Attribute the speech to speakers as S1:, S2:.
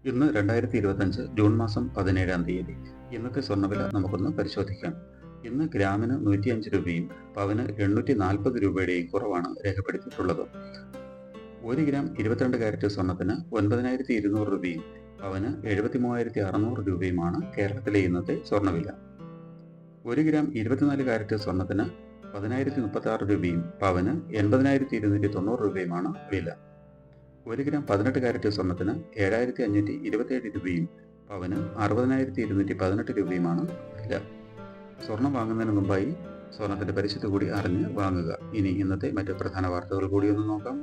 S1: ഇന്ന് 2025 ജൂൺ മാസം 17-ാം തീയതി. ഇന്നത്തെ സ്വർണ്ണവില നമുക്കൊന്ന് പരിശോധിക്കാം. ഇന്ന് ഗ്രാമിന് 105 രൂപയും പവന് 840 രൂപയുടെയും കുറവാണ് രേഖപ്പെടുത്തിയിട്ടുള്ളത്. 1 ഗ്രാം 22 കാരറ്റ് സ്വർണത്തിന് 9200 രൂപയും പവന് 73,600 രൂപയുമാണ് കേരളത്തിലെ ഇന്നത്തെ സ്വർണ്ണവില. 1 ഗ്രാം 24 കാരറ്റ് സ്വർണത്തിന് 10,036 രൂപയും പവന് 80,290 രൂപയുമാണ് വില. 1 ഗ്രാം 18 കാരറ്റ് സ്വർണത്തിന് 7,527 രൂപയും പവന് 60,218 രൂപയുമാണ് വില. സ്വർണം വാങ്ങുന്നതിന് മുമ്പായി സ്വർണത്തിന്റെ പരിശുദ്ധി കൂടി അറിഞ്ഞ് വാങ്ങുക. ഇനി ഇന്നത്തെ മറ്റ് പ്രധാന വാർത്തകൾ കൂടി ഒന്ന് നോക്കാം.